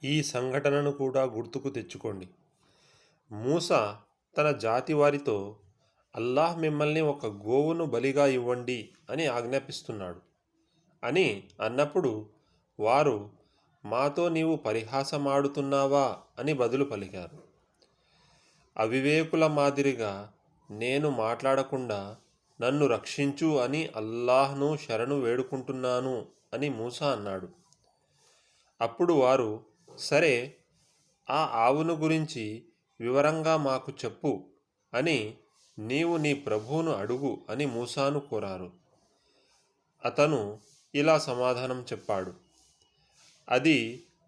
ఈ సంఘటనను కూడా గుర్తుకు తెచ్చుకోండి. మూసా తన జాతి వారితో అల్లాహ్ మిమ్మల్ని ఒక గోవును బలిగా ఇవ్వండి అని ఆజ్ఞాపిస్తున్నాడు అని అన్నప్పుడు వారు, మాతో నీవు పరిహాసమాడుతున్నావా అని బదులు పలికారు. అవివేకుల మాదిరిగా నేను మాట్లాడకుండా నన్ను రక్షించు అని అల్లాహ్ను శరణు వేడుకుంటున్నాను అని మూసా అన్నాడు. అప్పుడు వారు, సరే, ఆ ఆవును గురించి వివరంగా మాకు చెప్పు అని నీవు నీ ప్రభువును అడుగు అని మూసాను కోరారు. అతను ఇలా సమాధానం చెప్పాడు, అది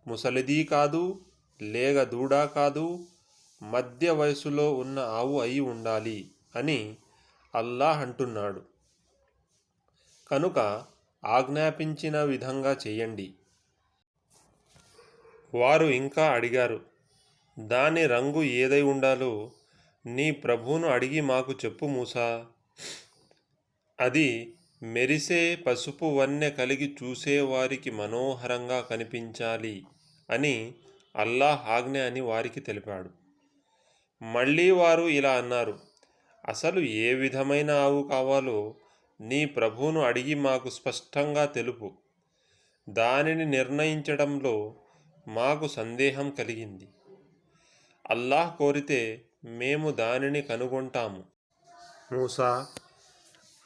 ముసలిదీ కాదు, లేగ దూడా కాదు, మధ్య వయసులో ఉన్న ఆవు అయి ఉండాలి అని అల్లాహ్ అంటున్నాడు. కనుక ఆజ్ఞాపించిన విధంగా చెయ్యండి. వారు ఇంకా అడిగారు, దాని రంగు ఏదై ఉండాలో నీ ప్రభువును అడిగి మాకు చెప్పు మూసా. అది మెరిసే పసుపు వన్నె కలిగి చూసేవారికి మనోహరంగా కనిపించాలి అని అల్లాహ్ ఆజ్ఞ అని వారికి తెలిపాడు. మళ్ళీ వారు ఇలా అన్నారు, అసలు ఏ విధమైన ఆవు కావాలో నీ ప్రభువును అడిగి మాకు స్పష్టంగా తెలుపు. దానిని నిర్ణయించడంలో మాకు సందేహం కలిగింది. అల్లాహ్ కోరితే మేము దానిని కనుగొంటాము. మూసా,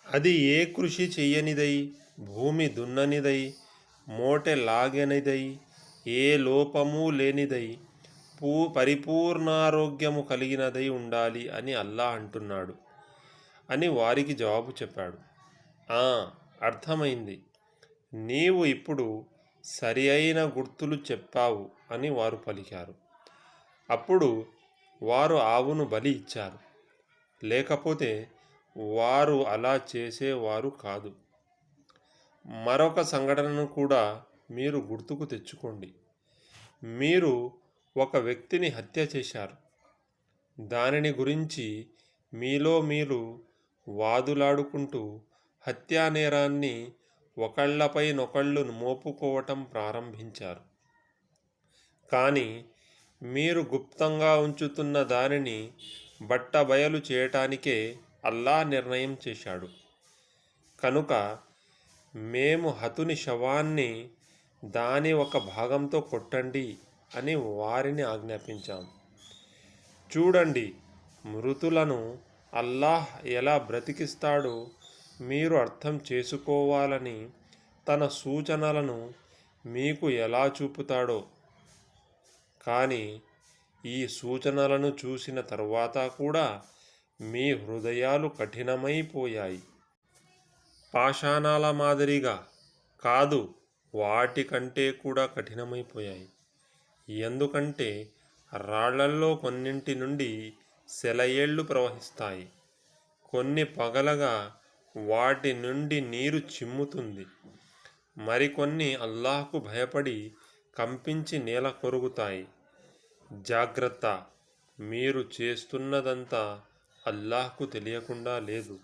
అది ఏ కృషి చెయ్యనిదై, భూమి దున్ననిదై, మోటె లాగనిదై, ఏ లోపము లేనిదై, పరిపూర్ణారోగ్యము కలిగినదై ఉండాలి అని అల్లాహ్ అంటున్నాడు అని వారికి జవాబు చెప్పాడు. అర్థమైంది, నీవు ఇప్పుడు సరి అయిన గుర్తులు చెప్పావు అని వారు పలికారు. అప్పుడు వారు ఆవును బలి ఇచ్చారు. లేకపోతే వారు అలా చేసేవారు కాదు. మరొక సంఘటనను కూడా మీరు గుర్తుకు తెచ్చుకోండి. మీరు ఒక వ్యక్తిని హత్య చేశారు. దానిని గురించి మీలో మీరు వాదులాడుకుంటూ హత్యా నేరాన్ని ఒకళ్ళపై నొకళ్ళు మోపుకోవటం ప్రారంభించారు. కానీ మీరు గుప్తంగా ఉంచుతున్న దానిని బట్టబయలు చేయటానికే అల్లాహ్ నిర్ణయం చేశాడు. కనుక మేము హతుని శవాన్ని దాని ఒక భాగంతో కొట్టండి అని వారిని ఆజ్ఞాపించాం. చూడండి, మృతులను అల్లాహ్ ఎలా బ్రతికిస్తాడో మీరు అర్థం చేసుకోవాలని తన సూచనలను మీకు ఎలా చూపుతాడో. కానీ ఈ సూచనలను చూసిన తరువాత కూడా మీ హృదయాలు కఠినమైపోయాయి. పాషాణాల మాదిరిగా కాదు, వాటికంటే కూడా కఠినమైపోయాయి. ఎందుకంటే రాళ్లల్లో కొన్నింటి నుండి సెలయేళ్లు ప్రవహిస్తాయి. కొన్ని పగలగా వాటి నుండి నీరు చిమ్ముతుంది. మరికొన్ని అల్లాహ్కు భయపడి కంపించి నేల కొరుగుతాయి. జాగ్రత్త, మీరు చేస్తున్నదంతా అల్లాహ్కు తెలియకుండా లేదు.